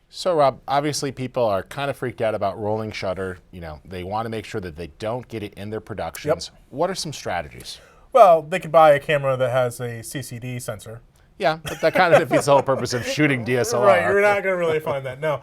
So Rob, obviously people are kind of freaked out about rolling shutter. They want to make sure that they don't get it in their productions. Yep. What are some strategies? Well, they could buy a camera that has a CCD sensor. Yeah, but that kind of defeats the whole purpose of shooting DSLR. Right, you're not going to really find that, no.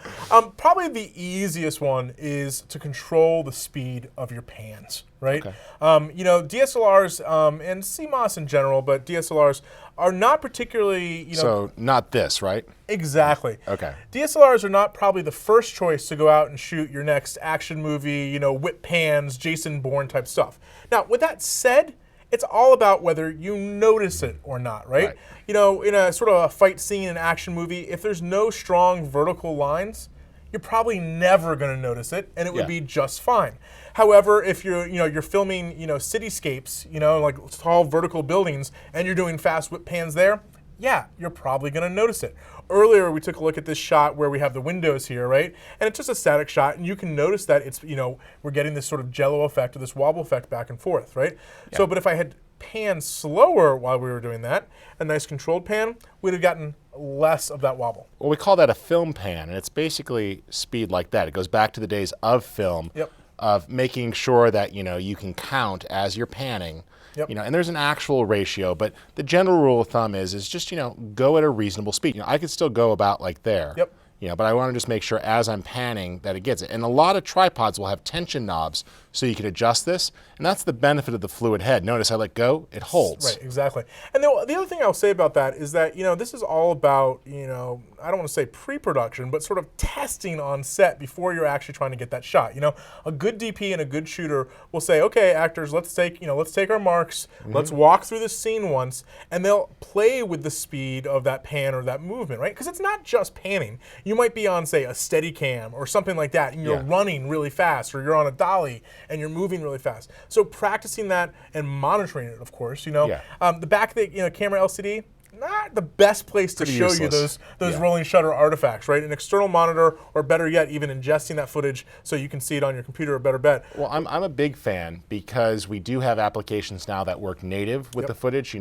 Probably the easiest one is to control the speed of your pans, right? Okay. DSLRs and CMOS in general, but DSLRs are not particularly, So not this, right? Exactly. Okay. DSLRs are not probably the first choice to go out and shoot your next action movie, whip pans, Jason Bourne type stuff. Now, with that said, it's all about whether you notice it or not, right? In a sort of a fight scene, an action movie, if there's no strong vertical lines, you're probably never going to notice it, and it would be just fine. However, if you're filming, cityscapes, like tall vertical buildings, and you're doing fast whip pans there, yeah, you're probably going to notice it. Earlier, we took a look at this shot where we have the windows here, right? And it's just a static shot, and you can notice that it's, we're getting this sort of jello effect or this wobble effect back and forth, right? Yeah. So, but if I had panned slower while we were doing that, a nice controlled pan, we'd have gotten less of that wobble. Well, we call that a film pan, and it's basically speed like that. It goes back to the days of film, of making sure that, you can count as you're panning. And there's an actual ratio, but the general rule of thumb is just, go at a reasonable speed. I could still go about like there. But I want to just make sure as I'm panning that it gets it. And a lot of tripods will have tension knobs so you can adjust this. And that's the benefit of the fluid head. Notice I let go, it holds. Right, exactly. And the other thing I'll say about that is that, this is all about, I don't want to say pre-production, but sort of testing on set before you're actually trying to get that shot. A good DP and a good shooter will say, okay, actors, let's take our marks, let's walk through this scene once, and they'll play with the speed of that pan or that movement, right? Because it's not just panning. You might be on, say, a steady cam or something like that, and you're running really fast, or you're on a dolly and you're moving really fast. So practicing that and monitoring it, of course. The back of the camera LCD, not the best place to show you those rolling shutter artifacts, right? An external monitor, or better yet, even ingesting that footage so you can see it on your computer, a better bet. Well, I'm a big fan because we do have applications now that work native with the footage.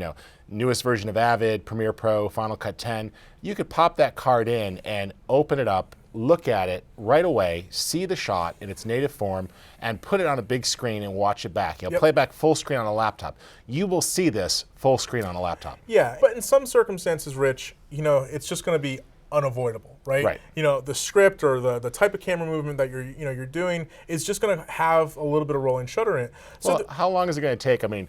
Newest version of Avid, Premiere Pro, Final Cut 10. You could pop that card in and open it up, look at it right away, see the shot in its native form, and put it on a big screen and watch it back. Play back full screen on a laptop. You will see this full screen on a laptop. Yeah, but in some circumstances, Rich, it's just going to be unavoidable, right? The script or the type of camera movement that you're doing is just going to have a little bit of rolling shutter in it. So how long is it going to take? I mean,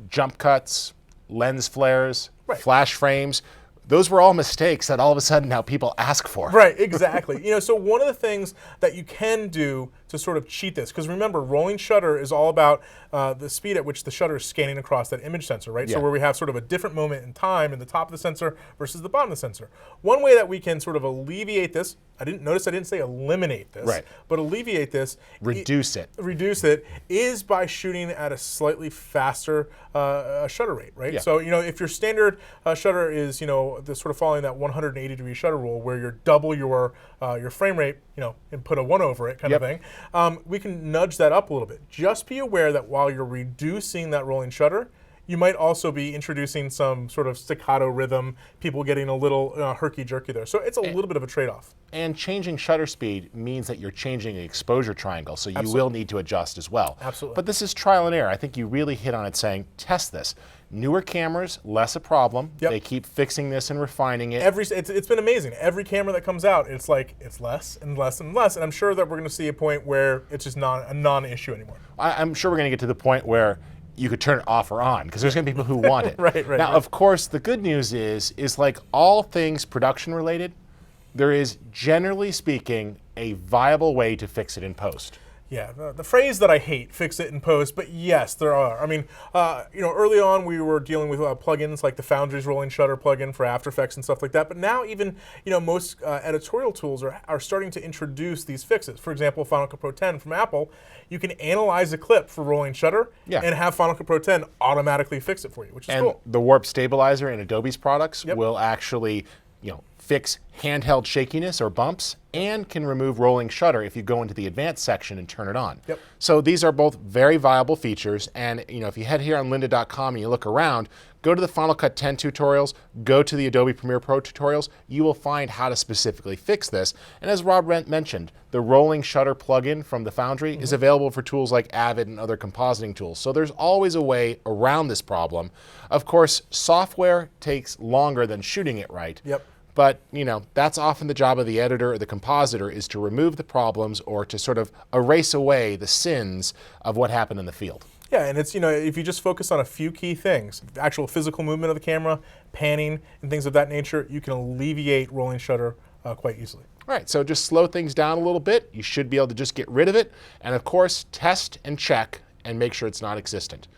jump cuts, lens flares, flash frames. Those were all mistakes that all of a sudden now people ask for. Right, exactly. So one of the things that you can do to sort of cheat this, because remember, rolling shutter is all about the speed at which the shutter is scanning across that image sensor, right? So where we have sort of a different moment in time in the top of the sensor versus the bottom of the sensor. One way that we can sort of alleviate this, I didn't say eliminate this, but alleviate this. Reduce it is by shooting at a slightly faster shutter rate, right? So, if your standard shutter is, the sort of following that 180-degree shutter rule where you're double your frame rate, and put a 1 over it kind of thing, we can nudge that up a little bit. Just be aware that while you're reducing that rolling shutter, you might also be introducing some sort of staccato rhythm, people getting a little herky-jerky there. So it's a little bit of a trade-off. And changing shutter speed means that you're changing the exposure triangle, so you will need to adjust as well. Absolutely. But this is trial and error. I think you really hit on it saying, test this. Newer cameras, less a problem. They keep fixing this and refining it. It's been amazing. Every camera that comes out, it's less and less and less. And I'm sure that we're going to see a point where it's just not a non-issue anymore. I'm sure we're going to get to the point where you could turn it off or on because there's going to be people who want it. Right. Now, of course, the good news is like all things production related, there is, generally speaking, a viable way to fix it in post. Yeah, the phrase that I hate, fix it in post, but yes, there are. I mean, early on we were dealing with plugins like the Foundry's rolling shutter plugin for After Effects and stuff like that, but now even, most editorial tools are starting to introduce these fixes. For example, Final Cut Pro 10 from Apple, you can analyze a clip for rolling shutter and have Final Cut Pro 10 automatically fix it for you, which is cool. And the Warp Stabilizer in Adobe's products will actually, fix handheld shakiness or bumps, and can remove rolling shutter if you go into the advanced section and turn it on. Yep. So these are both very viable features, and if you head here on lynda.com and you look around, go to the Final Cut 10 tutorials, go to the Adobe Premiere Pro tutorials, you will find how to specifically fix this. And as Rob mentioned, the rolling shutter plugin from the Foundry is available for tools like Avid and other compositing tools. So there's always a way around this problem. Of course, software takes longer than shooting it right. Yep. But, that's often the job of the editor or the compositor, is to remove the problems or to sort of erase away the sins of what happened in the field. Yeah, and it's, if you just focus on a few key things, actual physical movement of the camera, panning, and things of that nature, you can alleviate rolling shutter quite easily. All right, so just slow things down a little bit. You should be able to just get rid of it. And of course, test and check and make sure it's not existent.